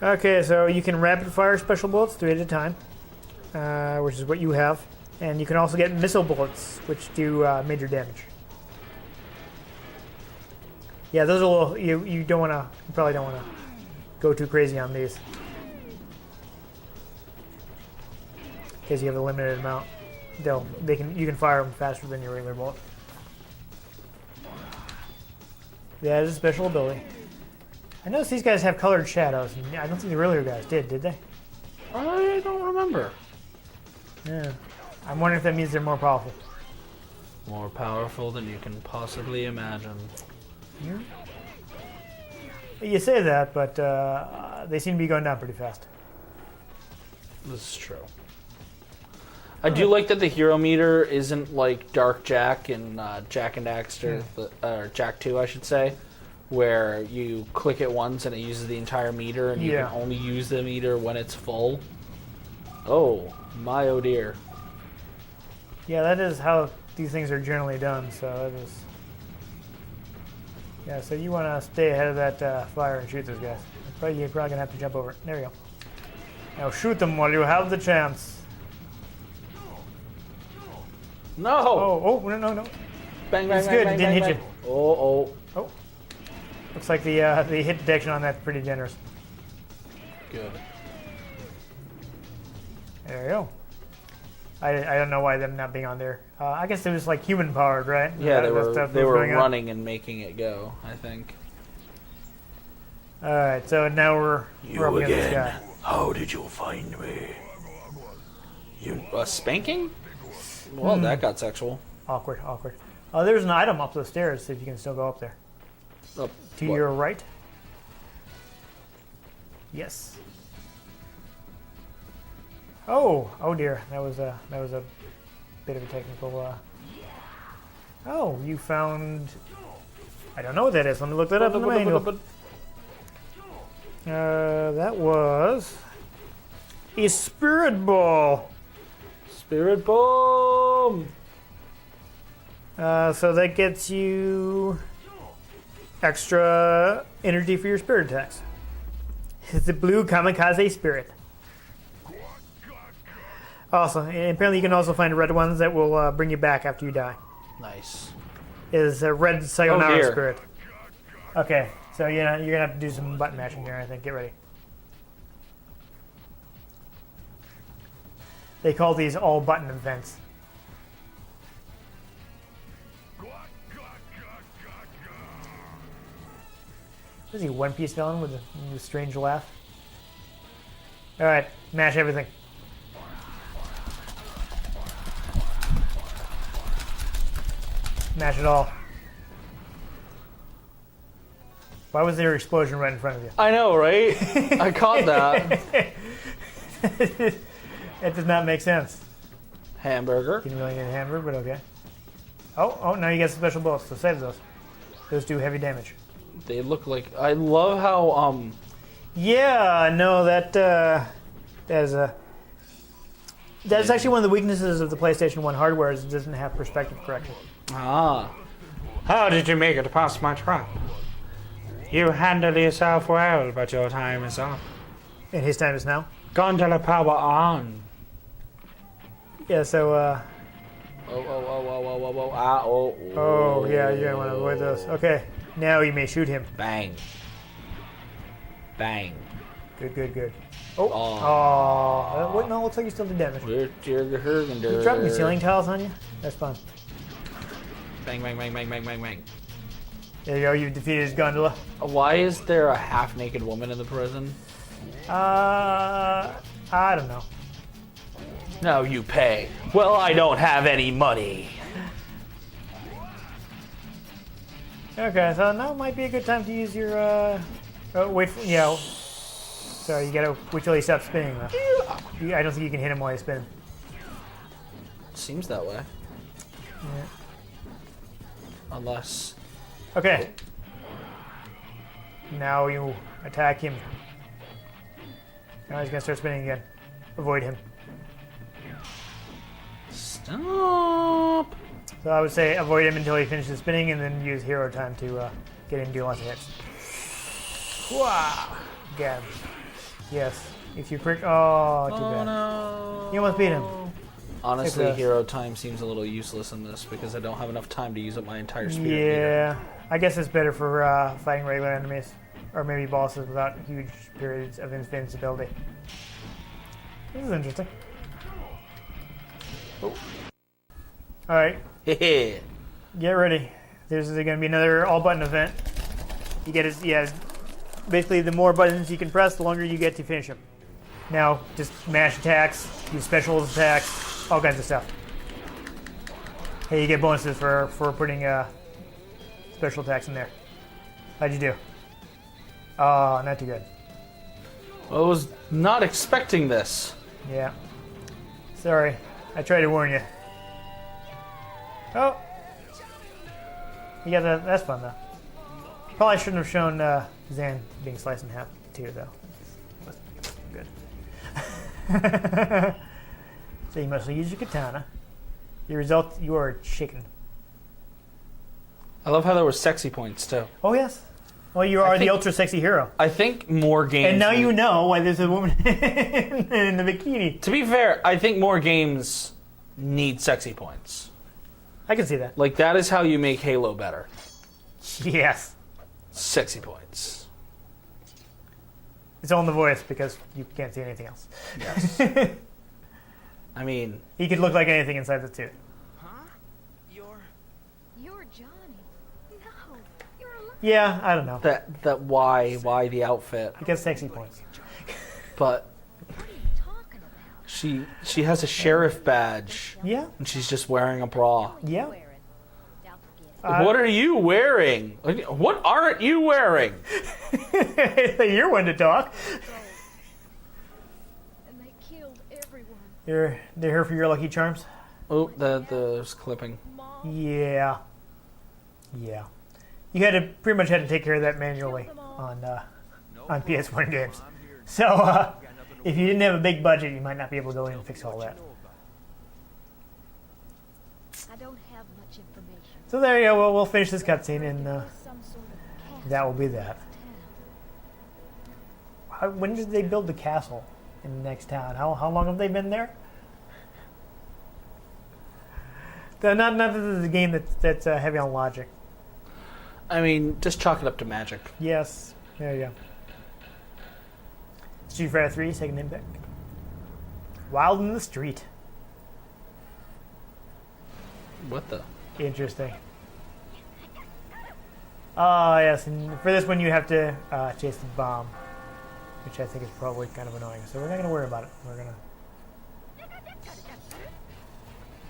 Speaker 2: Okay, so you can rapid fire special bullets 3 at a time, which is what you have, and you can also get missile bullets, which do major damage. Yeah, those are a little. You probably don't want to go too crazy on these, because you have a limited amount. You can fire them faster than your regular bullet. Yeah, it's a special ability. I noticed these guys have colored shadows, and I don't think the earlier guys did they?
Speaker 3: I don't remember.
Speaker 2: Yeah. I'm wondering if that means they're more powerful.
Speaker 3: More powerful than you can possibly imagine.
Speaker 2: Yeah. You say that, but they seem to be going down pretty fast.
Speaker 3: This is true. I do like that the hero meter isn't like Dark Jack and Jack and Daxter, or Jack 2, I should say, where you click it once and it uses the entire meter, and you can only use the meter when it's full. Oh, my oh dear.
Speaker 2: Yeah, that is how these things are generally done, so it is. Yeah, so you want to stay ahead of that fire and shoot those guys. You're probably going to have to jump over it. There we go. Now shoot them while you have the chance.
Speaker 3: No!
Speaker 2: Oh, no.
Speaker 3: Bang, bang,
Speaker 2: It's
Speaker 3: bang,
Speaker 2: good,
Speaker 3: bang,
Speaker 2: it didn't
Speaker 3: bang,
Speaker 2: hit
Speaker 3: bang. Oh.
Speaker 2: Looks like the hit detection on that's pretty generous.
Speaker 3: Good.
Speaker 2: There you go. I don't know why them not being on there. I guess it was like human powered, right?
Speaker 3: Yeah, they were
Speaker 2: going on.
Speaker 3: running and making it go, I think.
Speaker 2: Alright, so now we're up against this guy.
Speaker 1: How did you find me?
Speaker 3: A spanking? Well, that got sexual.
Speaker 2: Awkward. There's an item up the stairs, see if you can still go up there.
Speaker 3: Oh,
Speaker 2: To
Speaker 3: what?
Speaker 2: your right. Yes. Oh dear. That was a bit of a technical. Oh, you found. I don't know what that is. Let me look that up in the manual. That was a spirit ball.
Speaker 3: Spirit bomb.
Speaker 2: So that gets you extra energy for your spirit attacks. It's a blue kamikaze spirit. Also, and apparently you can also find red ones that will bring you back after you die.
Speaker 3: Nice.
Speaker 2: Is a red sayonara
Speaker 3: dear.
Speaker 2: spirit. Okay, so you're gonna have to do some button mashing here. I think. Get ready. They call these all button events. Is he One Piece villain with a strange laugh? Alright, mash everything. Mash it all. Why was there an explosion right in front of you?
Speaker 3: I know, right? I caught that.
Speaker 2: That does not make sense.
Speaker 3: Hamburger.
Speaker 2: Didn't really get a hamburger, but okay. Oh, now you get special bullets, so save those. Those do heavy damage.
Speaker 3: They look like... I love how,
Speaker 2: Yeah, no, that is actually one of the weaknesses of the PlayStation 1 hardware is it doesn't have perspective correction.
Speaker 3: Ah.
Speaker 4: How did you make it past my trap? You handled yourself well, but your time is up.
Speaker 2: And his time is now.
Speaker 4: Gondola power on.
Speaker 2: Yeah, so,
Speaker 3: Oh,
Speaker 2: yeah, you're gonna want to avoid those. Okay, now you may shoot him.
Speaker 4: Bang. Bang.
Speaker 2: Good. Oh. Wait, no, looks like you still did damage. You dropping ceiling tiles on you? That's fun.
Speaker 4: Bang, bang, bang, bang, bang, bang, bang.
Speaker 2: There you go, you've defeated his gondola.
Speaker 3: Why is there a half-naked woman in the prison?
Speaker 2: I don't know.
Speaker 3: Now you pay. Well, I don't have any money.
Speaker 2: Okay, so now might be a good time to use your, sorry, you gotta wait till he stops spinning, though. I don't think you can hit him while he's spinning.
Speaker 3: Seems that way.
Speaker 2: Yeah.
Speaker 3: Unless...
Speaker 2: Okay. Now you attack him. Now he's gonna start spinning again. Avoid him.
Speaker 3: Stop.
Speaker 2: So I would say avoid him until he finishes spinning and then use hero time to get him to do lots of hits. Wow. Get him. Yes. If you prick... Oh, too bad.
Speaker 3: No.
Speaker 2: You almost beat him.
Speaker 3: Honestly,
Speaker 2: It's a-
Speaker 3: hero time seems a little useless in this because I don't have enough time to use up my entire speed.
Speaker 2: Yeah. I guess it's better for fighting regular enemies. Or maybe bosses without huge periods of invincibility. This is interesting. Oh. Alright.
Speaker 3: Hehe.
Speaker 2: Get ready. There's going to be another all-button event. You get his... Yeah. Basically, the more buttons you can press, the longer you get to finish him. Now, just mash attacks, use special attacks, all kinds of stuff. Hey, you get bonuses for putting special attacks in there. How'd you do? Oh, not too good.
Speaker 3: I was not expecting this.
Speaker 2: Yeah. Sorry. I tried to warn you. Oh! You got that. That's fun, though. Probably shouldn't have shown Zan being sliced in half, too, though. Good. So you must use your katana. The result, you are chicken.
Speaker 3: I love how there were sexy points, too.
Speaker 2: Oh, yes. Well, you are the ultra sexy hero.
Speaker 3: I think more games...
Speaker 2: And now you know why there's a woman in the bikini.
Speaker 3: To be fair, I think more games need sexy points.
Speaker 2: I can see that.
Speaker 3: Like, that is how you make Halo better.
Speaker 2: Yes.
Speaker 3: Sexy points.
Speaker 2: It's all in the voice because you can't see anything else.
Speaker 3: Yes. I mean...
Speaker 2: He could look like anything inside the suit.
Speaker 7: Huh? You're
Speaker 6: Johnny. No, you're alive.
Speaker 2: Yeah, I don't know.
Speaker 3: That why the outfit.
Speaker 2: He gets sexy points.
Speaker 3: But
Speaker 6: What are you talking about?
Speaker 3: she has a sheriff badge
Speaker 2: Yeah,
Speaker 3: and she's just wearing a bra.
Speaker 2: yeah.
Speaker 6: Wearing. Don't forget.
Speaker 3: What are you wearing? What aren't you wearing?
Speaker 2: You're one to talk.
Speaker 6: And they killed everyone.
Speaker 2: They're here for your lucky charms.
Speaker 3: Oh, there's clipping.
Speaker 6: Mom,
Speaker 2: Yeah. Yeah. You pretty much had to take care of that manually on PS1 games. So if you didn't have a big budget, you might not be able to go in and fix all that.
Speaker 6: I don't have much information.
Speaker 2: So there you go. Well, we'll finish this cutscene, and
Speaker 6: Some sort of castle
Speaker 2: that will be that.
Speaker 6: town.
Speaker 2: When did they build the castle in the next town? How long have they been there? Not that this is a game that's heavy on logic.
Speaker 3: I mean, just chalk it up to magic.
Speaker 2: Yes. There you go. Street Fighter 3, Second Impact. Wild in the Street.
Speaker 3: What the?
Speaker 2: Interesting. Yes, and for this one you have to chase the bomb, which I think is probably kind of annoying. So we're not going to worry about it. We're going to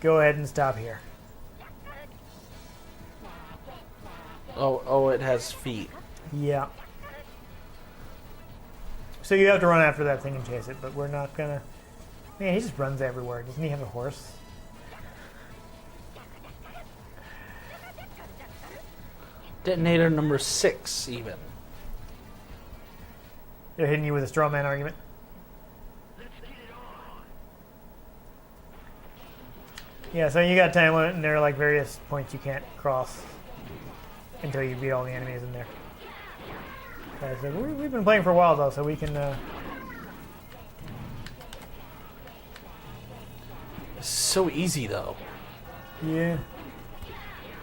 Speaker 2: go ahead and stop here.
Speaker 3: Oh, it has feet.
Speaker 2: Yeah. So you have to run after that thing and chase it, but we're not going to... Man, he just runs everywhere. Doesn't he have a horse?
Speaker 3: Detonator number 6, even.
Speaker 2: They're hitting you with a straw man argument. Yeah, so you got time limit, and there are like various points you can't cross until you beat all the enemies in there. Okay, so we've been playing for a while though, so we can.
Speaker 3: It's so easy though.
Speaker 2: Yeah.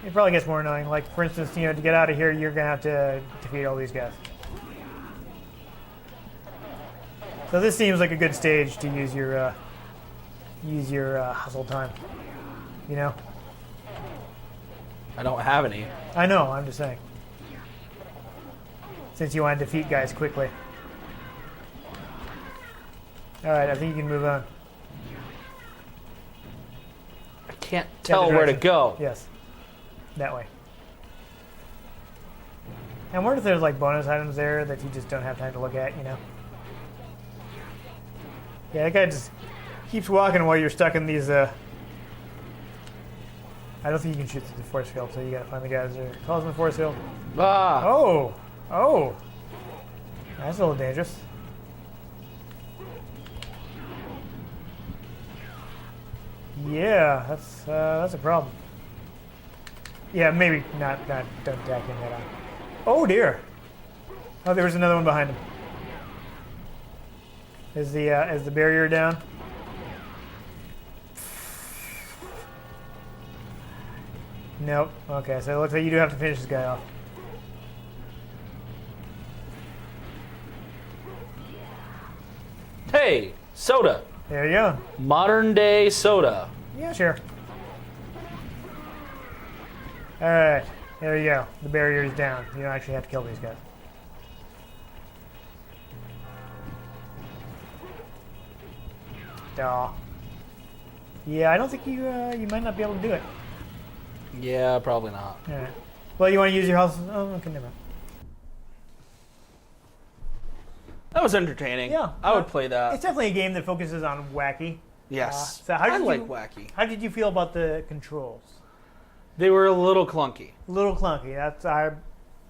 Speaker 2: It probably gets more annoying. Like for instance, to get out of here, you're gonna have to defeat all these guys. So this seems like a good stage to use your hustle time. You know?
Speaker 3: I don't have any.
Speaker 2: I know, I'm just saying. Since you want to defeat guys quickly. Alright, I think you can move on.
Speaker 3: I can't tell where to go.
Speaker 2: Yes. That way. And I wonder if there's like bonus items there that you just don't have time to look at, Yeah, that guy just keeps walking while you're stuck in these, I don't think you can shoot through the force field, so you gotta find the guys that are causing the force field.
Speaker 3: Ah!
Speaker 2: Oh! That's a little dangerous. Yeah, that's a problem. Yeah, maybe not don't attack him head on. Oh dear! Oh, there was another one behind him. Is the barrier down? Nope. Okay, so it looks like you do have to finish this guy off.
Speaker 3: Hey, soda.
Speaker 2: There you go.
Speaker 3: Modern day soda.
Speaker 2: Yeah, sure. Alright, there you go. The barrier is down. You don't actually have to kill these guys. Duh. Yeah, I don't think you might not be able to do it.
Speaker 3: Yeah, probably not.
Speaker 2: Alright. Well, you want to use your house? Oh, okay, never mind.
Speaker 3: That was entertaining.
Speaker 2: Yeah.
Speaker 3: I would play that.
Speaker 2: It's definitely a game that focuses on wacky.
Speaker 3: Yes.
Speaker 2: So how
Speaker 3: I
Speaker 2: did
Speaker 3: like
Speaker 2: you-
Speaker 3: wacky.
Speaker 2: How did you feel about the controls?
Speaker 3: They were a little clunky.
Speaker 2: A little clunky.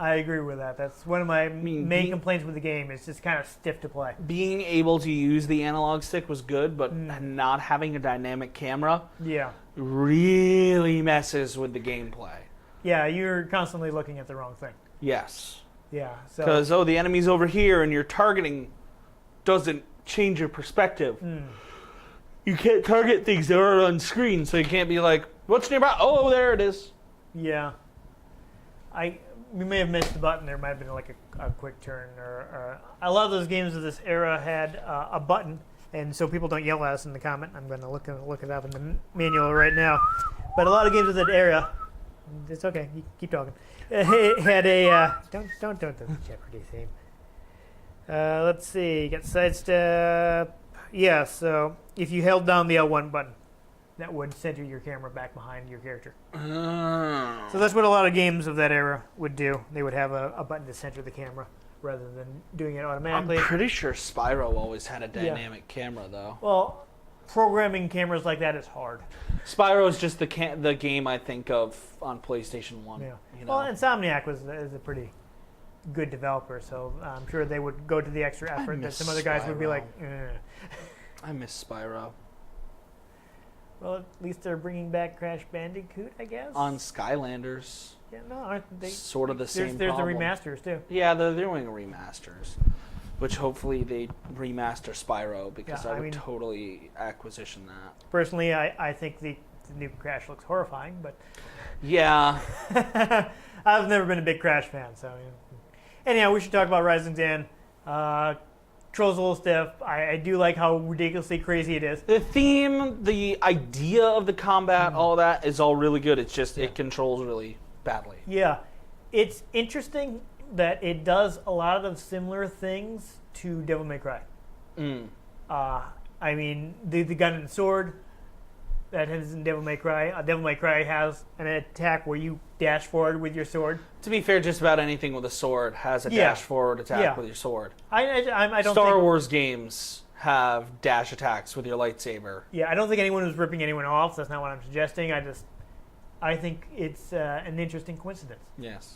Speaker 2: I agree with that. That's one of my main complaints with the game. It's just kind of stiff to play.
Speaker 3: Being able to use the analog stick was good, but not having a dynamic camera
Speaker 2: Yeah.
Speaker 3: really messes with the gameplay.
Speaker 2: Yeah, you're constantly looking at the wrong thing.
Speaker 3: Yes.
Speaker 2: Yeah. So.
Speaker 3: Because, the enemy's over here and your targeting doesn't change your perspective. You can't target things that are on screen, so you can't be like, what's nearby? Oh, there it is.
Speaker 2: Yeah. We may have missed the button. There might have been like a quick turn. Or a lot of those games of this era had a button, and so people don't yell at us in the comment. I'm going to look it up in the manual right now. But a lot of games of that era, it's okay. You keep talking. It had a don't do the Jeopardy theme. Let's see. You got sidestep. Yeah. So if you held down the L1 button, that would center your camera back behind your character. So that's what a lot of games of that era would do. They would have a button to center the camera rather than doing it automatically.
Speaker 3: I'm pretty sure Spyro always had a dynamic camera, though.
Speaker 2: Well, programming cameras like that is hard.
Speaker 3: Spyro is just the game I think of on PlayStation 1.
Speaker 2: Yeah.
Speaker 3: You know?
Speaker 2: Well, Insomniac is a pretty good developer, so I'm sure they would go to the extra effort that
Speaker 3: miss
Speaker 2: some other guys would be
Speaker 3: Spyro.
Speaker 2: like,
Speaker 3: I miss Spyro.
Speaker 2: Well, at least they're bringing back Crash Bandicoot, I guess.
Speaker 3: On Skylanders,
Speaker 2: Yeah, no, aren't they?
Speaker 3: sort of the same
Speaker 2: There's the
Speaker 3: problem.
Speaker 2: remasters too.
Speaker 3: Yeah, they're doing remasters, which hopefully they remaster Spyro because
Speaker 2: Yeah,
Speaker 3: I
Speaker 2: I
Speaker 3: would
Speaker 2: mean-
Speaker 3: totally acquisition that.
Speaker 2: Personally, I think the new Crash looks horrifying, but
Speaker 3: Yeah,
Speaker 2: I've never been a big Crash fan, so. Yeah. Anyhow, we should talk about Rising 10. Trolls a little stiff. I do like how ridiculously crazy it is.
Speaker 3: the theme, the idea of the combat, all that is all really good. It's just it controls really badly.
Speaker 2: Yeah. It's interesting that it does a lot of similar things to Devil May Cry. I mean, the gun and sword that is in Devil May Cry. Devil May Cry has an attack where you dash forward with your sword.
Speaker 3: To be fair, just about anything with a sword has a dash forward attack with your sword.
Speaker 2: I don't
Speaker 3: Star
Speaker 2: think,
Speaker 3: Wars games have dash attacks with your lightsaber.
Speaker 2: Yeah, I don't think anyone was ripping anyone off. That's not what I'm suggesting. I think it's an interesting coincidence.
Speaker 3: Yes.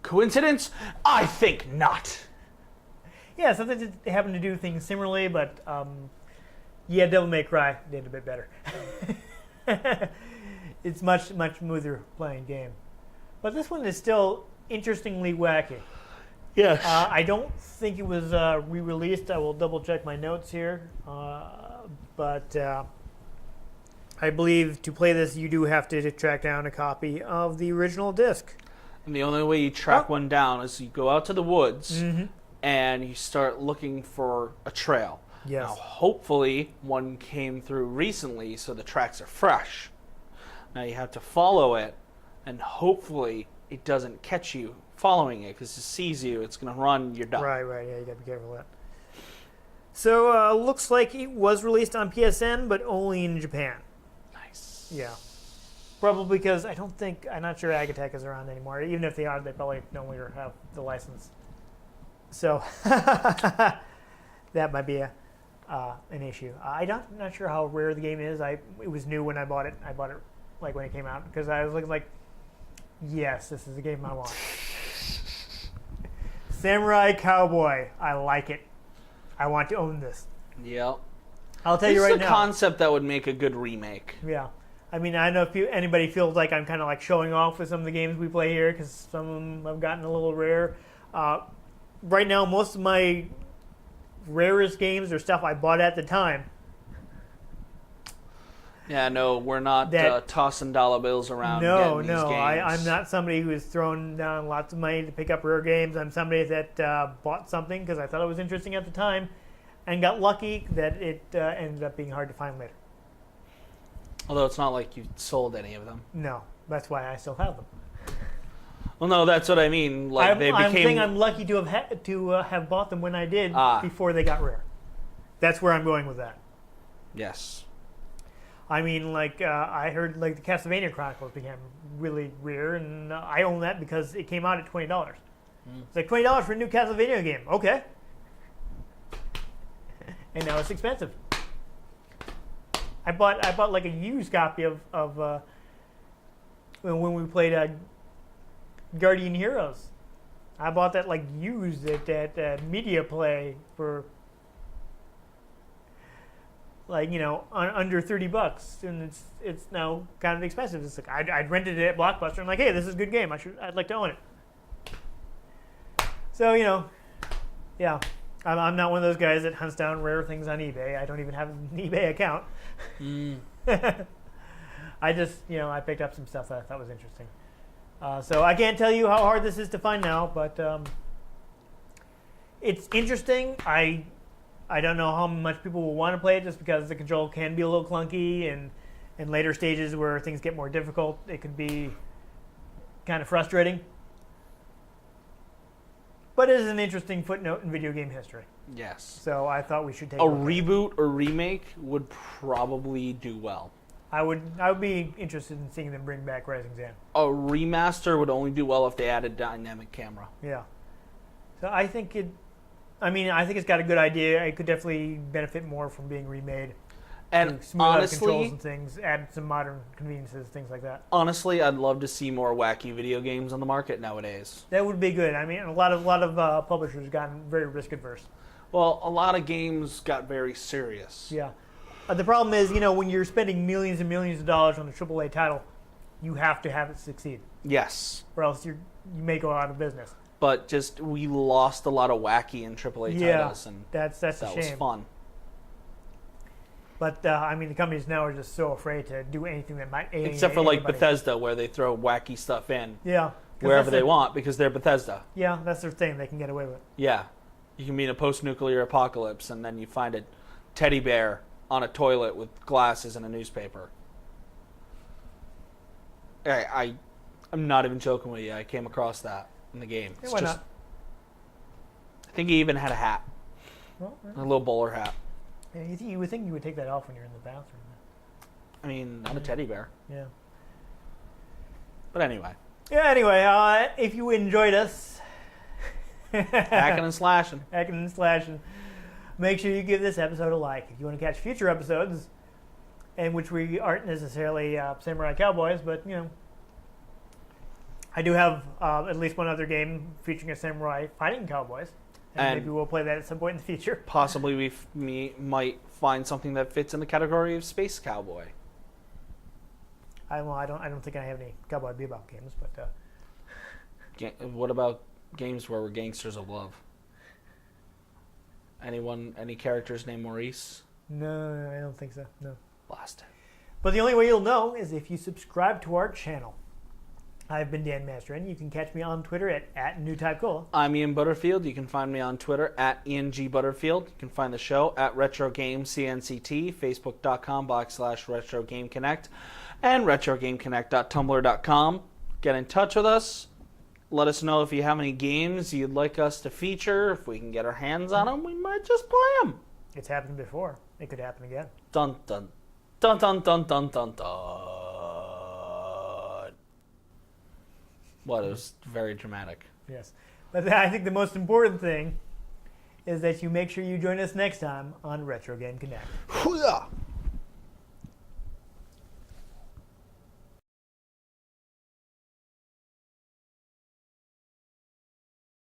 Speaker 3: Coincidence? I think not.
Speaker 2: Yeah, something they happen to do things similarly, but yeah, Devil May Cry did a bit better. It's much smoother playing game, but this one is still interestingly wacky.
Speaker 3: Yes.
Speaker 2: I don't think it was re-released. I will double check my notes here, but I believe to play this you do have to track down a copy of the original disc.
Speaker 3: And the only way you track one down is you go out to the woods and you start looking for a trail.
Speaker 2: Yes.
Speaker 3: Now, hopefully, one came through recently, so the tracks are fresh. Now you have to follow it, and hopefully it doesn't catch you following it, because it sees you, it's going to run, you're done.
Speaker 2: Right, yeah, you got to be careful of that. So, looks like it was released on PSN, but only in Japan.
Speaker 3: Nice.
Speaker 2: Yeah. Probably because I'm not sure Agatech is around anymore. Even if they are, they probably no longer have the license. So, that might be an issue. I'm not sure how rare the game is. It was new when I bought it. I bought it like when it came out because I was looking like, yes, this is the game I want. Samurai Cowboy. I like it. I want to own this.
Speaker 3: Yep.
Speaker 2: I'll tell you right now.
Speaker 3: It's a concept that would make a good remake.
Speaker 2: Yeah. I mean, I don't know if anybody feels like I'm kind of like showing off with some of the games we play here because some of them have gotten a little rare. Right now, most of my rarest games are stuff I bought at the time.
Speaker 3: Yeah, no, we're not tossing dollar bills around.
Speaker 2: No,
Speaker 3: getting these games.
Speaker 2: I'm not somebody who has thrown down lots of money to pick up rare games. I'm somebody that bought something because I thought it was interesting at the time and got lucky that it ended up being hard to find later.
Speaker 3: Although it's not like you sold any of them.
Speaker 2: No, that's why I still have them.
Speaker 3: Well, no, that's what I mean. Like
Speaker 2: I'm saying I'm lucky to have bought them when I did before they got rare. That's where I'm going with that.
Speaker 3: Yes.
Speaker 2: I mean, like I heard, like the Castlevania Chronicles became really rare, and I own that because it came out at $20. It's like $20 for a new Castlevania game. Okay. And now it's expensive. I bought like a used copy of when we played Guardian Heroes. I bought that like used at Media Play for like under $30, and it's now kind of expensive. It's like I'd rented it at Blockbuster. I'm like, hey, this is a good game. I'd like to own it. So yeah. I'm not one of those guys that hunts down rare things on eBay. I don't even have an eBay account. I just, I picked up some stuff that I thought was interesting. So I can't tell you how hard this is to find now, but it's interesting. I don't know how much people will want to play it just because the control can be a little clunky, and in later stages where things get more difficult, it could be kind of frustrating. But it is an interesting footnote in video game history.
Speaker 3: Yes.
Speaker 2: So I thought we should take
Speaker 3: a reboot or remake would probably do well.
Speaker 2: I would be interested in seeing them bring back Rising Zan.
Speaker 3: A remaster would only do well if they added dynamic camera.
Speaker 2: Yeah. So I think it's got a good idea. It could definitely benefit more from being remade.
Speaker 3: And
Speaker 2: smooth out
Speaker 3: honestly,
Speaker 2: controls and things, add some modern conveniences, things like that.
Speaker 3: Honestly, I'd love to see more wacky video games on the market nowadays.
Speaker 2: That would be good. I mean, a lot of publishers have gotten very risk adverse.
Speaker 3: Well, a lot of games got very serious.
Speaker 2: Yeah. The problem is, when you're spending millions and millions of dollars on a AAA title, you have to have it succeed.
Speaker 3: Yes.
Speaker 2: Or else you may go out of business.
Speaker 3: But we lost a lot of wacky and AAA titles, and
Speaker 2: that's a shame.
Speaker 3: That was fun.
Speaker 2: But the companies now are just so afraid to do anything that might alienate
Speaker 3: except for like
Speaker 2: anybody.
Speaker 3: Bethesda, where they throw wacky stuff in.
Speaker 2: Yeah.
Speaker 3: Wherever they want, because they're Bethesda.
Speaker 2: Yeah, that's their thing. They can get away with it.
Speaker 3: Yeah. You can be in a post-nuclear apocalypse, and then you find a teddy bear on a toilet with glasses and a newspaper. I I'm not even joking with you. I came across that in the game.
Speaker 2: Yeah, why not?
Speaker 3: I think he even had a hat,
Speaker 2: Well,
Speaker 3: a little bowler hat.
Speaker 2: yeah, you would think you would take that off when you're in the bathroom.
Speaker 3: I mean, I'm a teddy bear.
Speaker 2: Yeah.
Speaker 3: But anyway,
Speaker 2: Yeah, anyway, if you enjoyed us
Speaker 3: hacking and slashing.
Speaker 2: hacking and slashing, make sure you give this episode a like. If you want to catch future episodes, in which we aren't necessarily samurai cowboys, but, you know, I do have at least one other game featuring a samurai fighting cowboys. And maybe we'll play that at some point in the future.
Speaker 3: Possibly we might find something that fits in the category of space cowboy.
Speaker 2: I don't think I have any Cowboy Bebop games, but
Speaker 3: What about games where we're gangsters of love? Any characters named Maurice?
Speaker 2: no, I don't think so. No.
Speaker 3: Blast it.
Speaker 2: But the only way you'll know is if you subscribe to our channel. I've been Dan Mastriani. You can catch me on Twitter at NewTypeCola.
Speaker 3: I'm Ian Butterfield. You can find me on Twitter at Ian G. Butterfield. You can find the show at RetroGameCNCT, Facebook.com/RetroGameConnect, and RetroGameConnect.tumblr.com. Get in touch with us. Let us know if you have any games you'd like us to feature. If we can get our hands on them, we might just play them.
Speaker 2: It's happened before. It could happen again.
Speaker 3: Dun dun dun dun dun dun dun dun. What? It was very dramatic.
Speaker 2: Yes. But I think the most important thing is that you make sure you join us next time on Retro Game Connect.
Speaker 3: Hoo-yah!